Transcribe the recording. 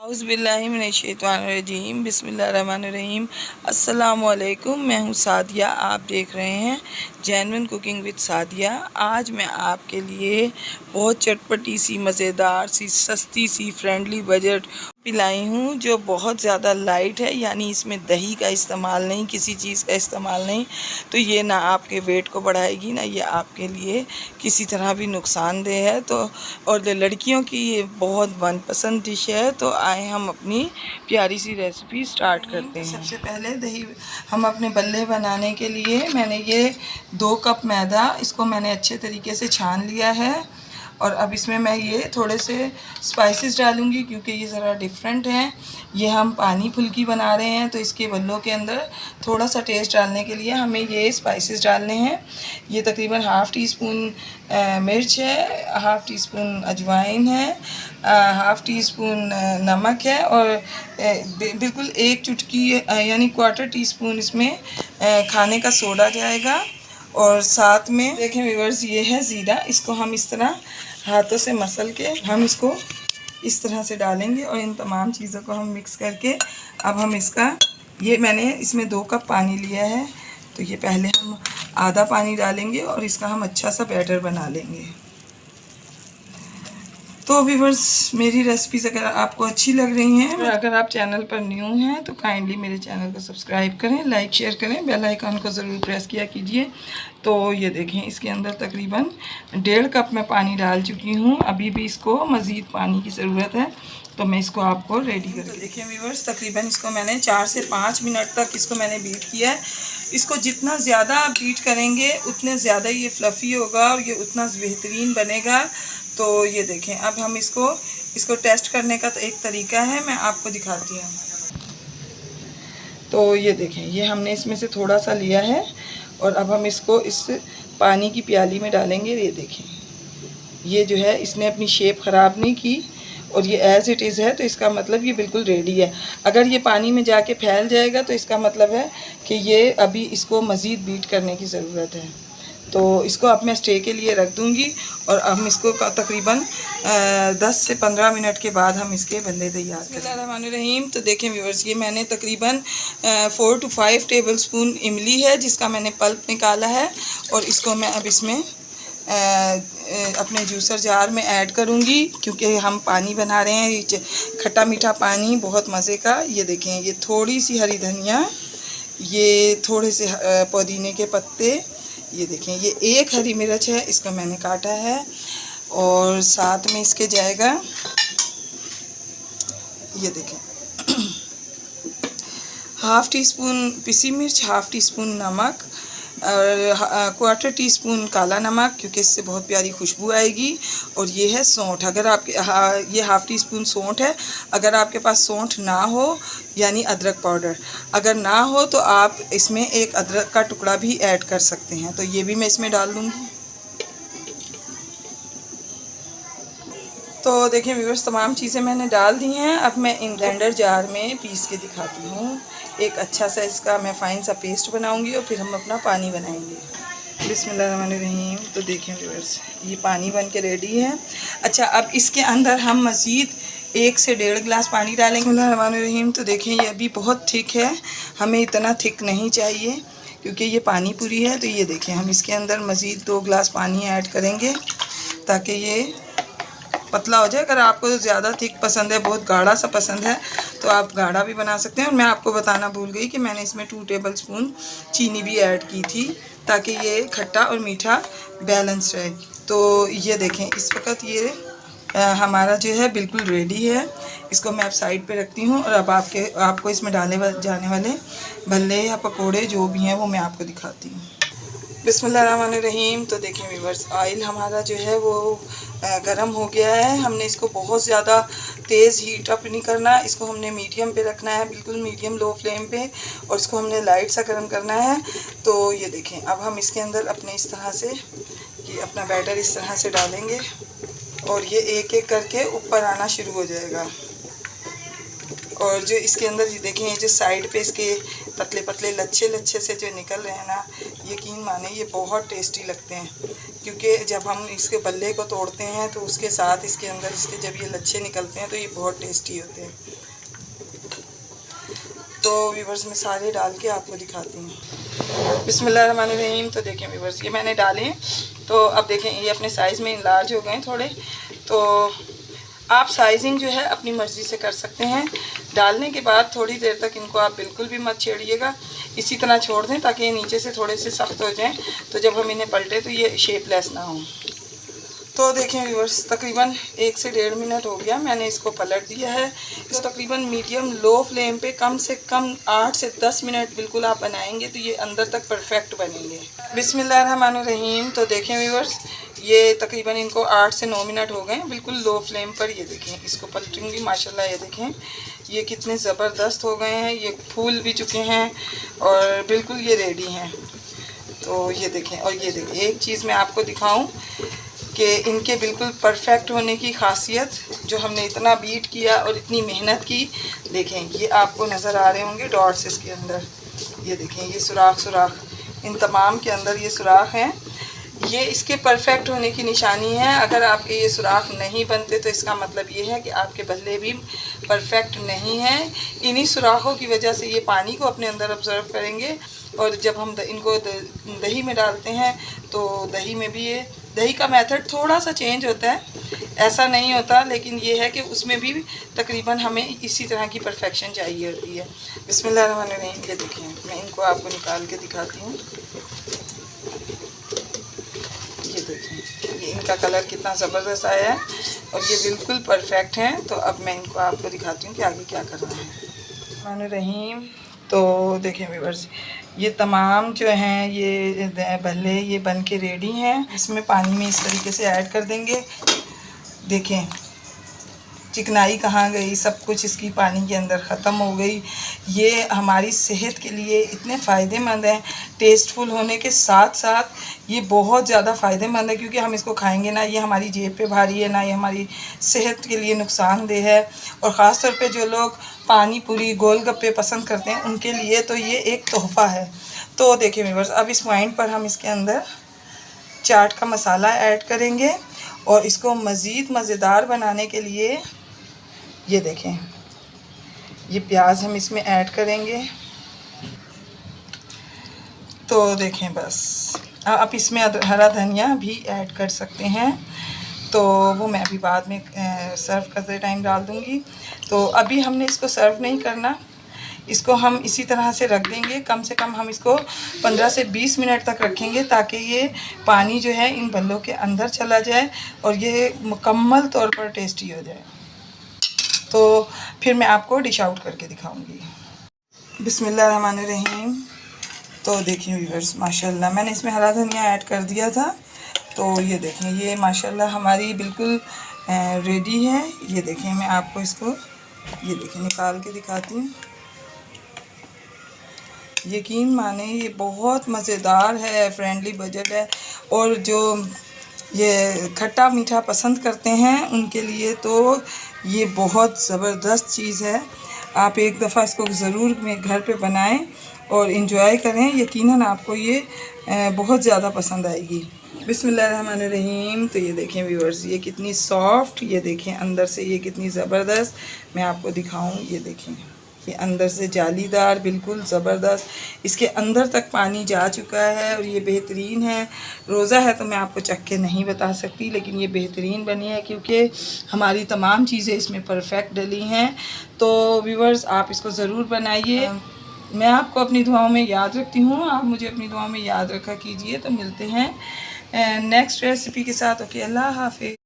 औज़ुबिल्लाहिमिनश्शैतानिर्रजीम बिस्मिल्लाहिर्रहमानिर्रहीम। अस्सलामुअलैकुम, मैं हूँ सादिया। आप देख रहे हैं जेन्युइन कुकिंग विद सादिया। आज मैं आपके लिए बहुत चटपटी सी, मज़ेदार सी, सस्ती सी, फ्रेंडली बजट पिलाई हूँ जो बहुत ज़्यादा लाइट है, यानी इसमें दही का इस्तेमाल नहीं, किसी चीज़ का इस्तेमाल नहीं। तो ये ना आपके वेट को बढ़ाएगी, ना ये आपके लिए किसी तरह भी नुकसानदेह है। तो और लड़कियों की ये बहुत मनपसंद डिश है। तो आए हम अपनी प्यारी सी रेसिपी स्टार्ट करते हैं। सबसे पहले दही हम अपने बल्ले बनाने के लिए मैंने ये 2 कप मैदा, इसको मैंने अच्छे तरीके से छान लिया है। और अब इसमें मैं ये थोड़े से स्पाइसेस डालूँगी क्योंकि ये ज़रा डिफरेंट हैं। ये हम पानी फुल्की बना रहे हैं तो इसके बल्लों के अंदर थोड़ा सा टेस्ट डालने के लिए हमें ये स्पाइसेस डालने हैं। ये तकरीबन हाफ़ टी स्पून मिर्च है, हाफ़ टी स्पून अजवाइन है, हाफ़ टी स्पून नमक है और बिल्कुल 1 चुटकी यानी क्वार्टर टी स्पून इसमें खाने का सोडा जाएगा। और साथ में देखें व्यूअर्स, ये है ज़ीरा। इसको हम इस तरह हाथों से मसल के हम इसको इस तरह से डालेंगे और इन तमाम चीज़ों को हम मिक्स करके अब हम इसका ये मैंने इसमें 2 कप पानी लिया है। तो ये पहले हम आधा पानी डालेंगे और इसका हम अच्छा सा बैटर बना लेंगे। तो व्यूअर्स, मेरी रेसिपीज़ अगर आपको अच्छी लग रही हैं और अगर आप चैनल पर न्यू हैं तो काइंडली मेरे चैनल को सब्सक्राइब करें, लाइक शेयर करें, बेल आइकन को ज़रूर प्रेस किया कीजिए। तो ये देखें, इसके अंदर तकरीबन 1.5 कप मैं पानी डाल चुकी हूँ। अभी भी इसको मज़ीद पानी की ज़रूरत है, तो मैं इसको आपको रेडी कर देखें व्यूअर्स, तकरीबन इसको मैंने 4 से 5 मिनट तक इसको मैंने बीट किया है। इसको जितना ज़्यादा आप बीट करेंगे उतने ज़्यादा ये फ्लफ़ी होगा और ये उतना बेहतरीन बनेगा। तो ये देखें, अब हम इसको टेस्ट करने का तो एक तरीका है, मैं आपको दिखाती हूँ। तो ये देखें, ये हमने इसमें से थोड़ा सा लिया है और अब हम इसको इस पानी की प्याली में डालेंगे। ये देखें, ये जो है इसने अपनी शेप ख़राब नहीं की और ये एज़ इट इज़ है, तो इसका मतलब ये बिल्कुल रेडी है। अगर ये पानी में जाके फैल जाएगा तो इसका मतलब है कि ये अभी इसको मज़ीद बीट करने की ज़रूरत है। तो इसको अब मैं स्टे के लिए रख दूँगी और हम इसको तकरीबन 10 से 15 मिनट के बाद हम इसके बल्ले तैयार करेंगे। बिस्मिल्लाहिर्रहमानिर्रहीम। तो देखें व्यूअर्स, ये मैंने तकरीबन 4 to 5 टेबलस्पून इमली है जिसका मैंने पल्प निकाला है और इसको मैं अब इसमें अपने जूसर जार में ऐड करूँगी क्योंकि हम पानी बना रहे हैं खट्टा मीठा पानी, बहुत मज़े का। ये देखें, ये थोड़ी सी हरी धनिया, ये थोड़े से पुदीने के पत्ते, ये देखें, ये 1 हरी मिर्च है, इसको मैंने काटा है। और साथ में इसके जाएगा, ये देखें, हाफ़ टी स्पून पिसी मिर्च, हाफ़ टी स्पून नमक और क्वार्टर टी स्पून काला नमक क्योंकि इससे बहुत प्यारी खुशबू आएगी। और ये है सौंठ, अगर आपके ये हाफ़ टी स्पून सौंठ है। अगर आपके पास सौंठ ना हो यानी अदरक पाउडर अगर ना हो तो आप इसमें एक अदरक का टुकड़ा भी ऐड कर सकते हैं। तो ये भी मैं इसमें डाल दूँगी। तो देखिए व्यूअर्स, तमाम चीज़ें मैंने डाल दी हैं। अब मैं इन ब्लेंडर जार में पीस के दिखाती हूँ। एक अच्छा सा इसका मैं फ़ाइन सा पेस्ट बनाऊँगी और फिर हम अपना पानी बनाएंगे। बिस्मिल्लाहिर्रहमानिर्रहीम। तो देखें व्यूअर्स, ये पानी बन के रेडी है। अच्छा, अब इसके अंदर हम मज़ीद 1 से 1.5 गिलास पानी डालेंगे। बिस्मिल्लाहिर्रहमानिर्रहीम। तो देखें, ये अभी बहुत थिक है, हमें इतना थिक नहीं चाहिए क्योंकि ये पानी पूरी है। तो ये देखें, हम इसके अंदर मज़ीद 2 गिलास पानी ऐड करेंगे ताकि ये पतला हो जाए। अगर आपको ज़्यादा थिक पसंद है, बहुत गाढ़ा सा पसंद है, तो आप गाढ़ा भी बना सकते हैं। और मैं आपको बताना भूल गई कि मैंने इसमें 2 टेबलस्पून चीनी भी ऐड की थी ताकि ये खट्टा और मीठा बैलेंस रहे। तो ये देखें, इस वक्त ये हमारा जो है बिल्कुल रेडी है। इसको मैं अब साइड पे रखती हूँ और अब आपको इसमें डाले जाने वाले भल्ले या पकोड़े जो भी हैं वो मैं आपको दिखाती हूँ। बिस्मिल्लाहिर्रहमानिर्रहीम। तो देखें व्यूअर्स, ऑयल हमारा जो है वो गरम हो गया है। हमने इसको बहुत ज़्यादा तेज़ हीट अप नहीं करना, इसको हमने मीडियम पे रखना है, बिल्कुल मीडियम लो फ्लेम पे, और इसको हमने लाइट सा गरम करना है। तो ये देखें, अब हम इसके अंदर अपने इस तरह से ये अपना बैटर इस तरह से डालेंगे और ये एक एक करके ऊपर आना शुरू हो जाएगा। और जो इसके अंदर ये देखें, ये जो साइड पे इसके पतले पतले लच्छे लच्छे से जो निकल रहे हैं ना, यकीन माने ये बहुत टेस्टी लगते हैं। क्योंकि जब हम इसके बल्ले को तोड़ते हैं तो उसके साथ इसके अंदर इसके जब ये लच्छे निकलते हैं तो ये बहुत टेस्टी होते हैं। तो व्यूवर्स मैं सारे डाल के आपको दिखाती हूँ। बिस्मिल्लाहिर्रहमानिर्रहीम। तो देखें व्यूवर्स, ये मैंने डाले। तो अब देखें ये अपने साइज़ में इनलार्ज हो गए थोड़े। तो आप साइजिंग जो है अपनी मर्ज़ी से कर सकते हैं। डालने के बाद थोड़ी देर तक इनको आप बिल्कुल भी मत छेड़िएगा, इसी तरह छोड़ दें ताकि ये नीचे से थोड़े से सख्त हो जाएं, तो जब हम इन्हें पलटे तो ये शेपलेस ना हो। तो देखें व्यूअर्स, तकरीबन 1 से 1.5 मिनट हो गया, मैंने इसको पलट दिया है। इसको तकरीबन मीडियम लो फ्लेम पे कम से कम 8 से 10 मिनट बिल्कुल आप बनाएंगे तो ये अंदर तक परफेक्ट बनेंगे। बिस्मिल्लाहिर्रहमानिर्रहीम। तो देखें व्यूअर्स, ये तकरीबन इनको 8 से 9 मिनट हो गए बिल्कुल लो फ्लेम पर। ये देखें, इसको पलटूंगी। माशाल्लाह ये देखें ये कितने ज़बरदस्त हो गए हैं, ये फूल भी चुके हैं और बिल्कुल ये रेडी हैं। तो ये देखें, और ये देखें एक चीज़ मैं आपको दिखाऊं कि इनके बिल्कुल परफेक्ट होने की खासियत, जो हमने इतना बीट किया और इतनी मेहनत की, देखें ये आपको नज़र आ रहे होंगे डॉट्स इसके अंदर। ये देखें ये सुराख इन तमाम के अंदर ये सुराख हैं। ये इसके परफेक्ट होने की निशानी है। अगर आपके ये सुराख नहीं बनते तो इसका मतलब ये है कि आपके बल्ले भी परफेक्ट नहीं हैं। इन्हीं सुराखों की वजह से ये पानी को अपने अंदर ऑब्ज़र्व करेंगे, और जब हम इनको दही में डालते हैं तो दही में भी ये दही का मेथड थोड़ा सा चेंज होता है, ऐसा नहीं होता, लेकिन ये है कि उसमें भी तकरीबन हमें इसी तरह की परफेक्शन चाहिए होती है। बिस्मिल्लाहिर्रहमानिर्रहीम। ये देखें, मैं इनको आपको निकाल के दिखाती हूँ। ये देखें ये इनका कलर कितना ज़बरदस्त आया है और ये बिल्कुल परफेक्ट हैं। तो अब मैं इनको आपको दिखाती हूँ कि आगे क्या करना है। बिस्मिल्लाहिर्रहमानिर्रहीम। तो देखें व्यूअर्स, ये तमाम जो हैं ये बल्ले ये बन के रेडी हैं। इसमें पानी में इस तरीके से ऐड कर देंगे। देखें चिकनाई कहाँ गई, सब कुछ इसकी पानी के अंदर ख़त्म हो गई। ये हमारी सेहत के लिए इतने फ़ायदेमंद हैं, टेस्टफुल होने के साथ साथ ये बहुत ज़्यादा फ़ायदेमंद है, क्योंकि हम इसको खाएंगे ना ये हमारी जेब पे भारी है, ना ये हमारी सेहत के लिए नुकसानदेह है। और ख़ास तौर पे जो लोग पानी पूरी गोलगप्पे पसंद करते हैं उनके लिए तो ये एक तोहफ़ा है। तो देखिए व्यूअर्स, अब इस पॉइंट पर हम इसके अंदर चाट का मसाला ऐड करेंगे और इसको मज़ीद मज़ेदार बनाने के लिए ये देखें ये प्याज हम इसमें ऐड करेंगे। तो देखें बस, आप इसमें हरा धनिया भी ऐड कर सकते हैं, तो वो मैं अभी बाद में सर्व करते टाइम डाल दूँगी। तो अभी हमने इसको सर्व नहीं करना, इसको हम इसी तरह से रख देंगे। कम से कम हम इसको 15 से 20 मिनट तक रखेंगे ताकि ये पानी जो है इन बल्लों के अंदर चला जाए और ये मुकम्मल तौर पर टेस्टी हो जाए। तो फिर मैं आपको डिश आउट करके दिखाऊंगी। बिस्मिल्लाहिर्रहमानिर्रहीम। तो देखिए व्यूअर्स, माशाल्लाह मैंने इसमें हरा धनिया ऐड कर दिया था। तो ये देखें ये माशाल्लाह हमारी बिल्कुल रेडी है। ये देखें मैं आपको इसको ये देखें निकाल के दिखाती हूँ। यकीन माने ये बहुत मज़ेदार है, फ्रेंडली बजट है, और जो ये खट्टा मीठा पसंद करते हैं उनके लिए तो ये बहुत ज़बरदस्त चीज़ है। आप एक दफ़ा इसको ज़रूर घर पे बनाएं और इन्जॉय करें, यकीनन आपको ये बहुत ज़्यादा पसंद आएगी। बिस्मिल्लाहिर्रहमानिर्रहीम। तो ये देखें व्यूअर्स, ये कितनी सॉफ्ट, ये देखें अंदर से ये कितनी ज़बरदस्त, मैं आपको दिखाऊं। ये देखें ये अंदर से जालीदार, बिल्कुल ज़बरदस्त, इसके अंदर तक पानी जा चुका है और ये बेहतरीन है। रोज़ा है तो मैं आपको चख के नहीं बता सकती, लेकिन ये बेहतरीन बनी है क्योंकि हमारी तमाम चीज़ें इसमें परफेक्ट डली हैं। तो व्यूअर्स आप इसको ज़रूर बनाइए। मैं आपको अपनी दुआओं में याद रखती हूँ, आप मुझे अपनी दुआओं में याद रखा कीजिए। तो मिलते हैं नेक्स्ट रेसिपी के साथ। ओके, अल्लाह हाफ़िज़।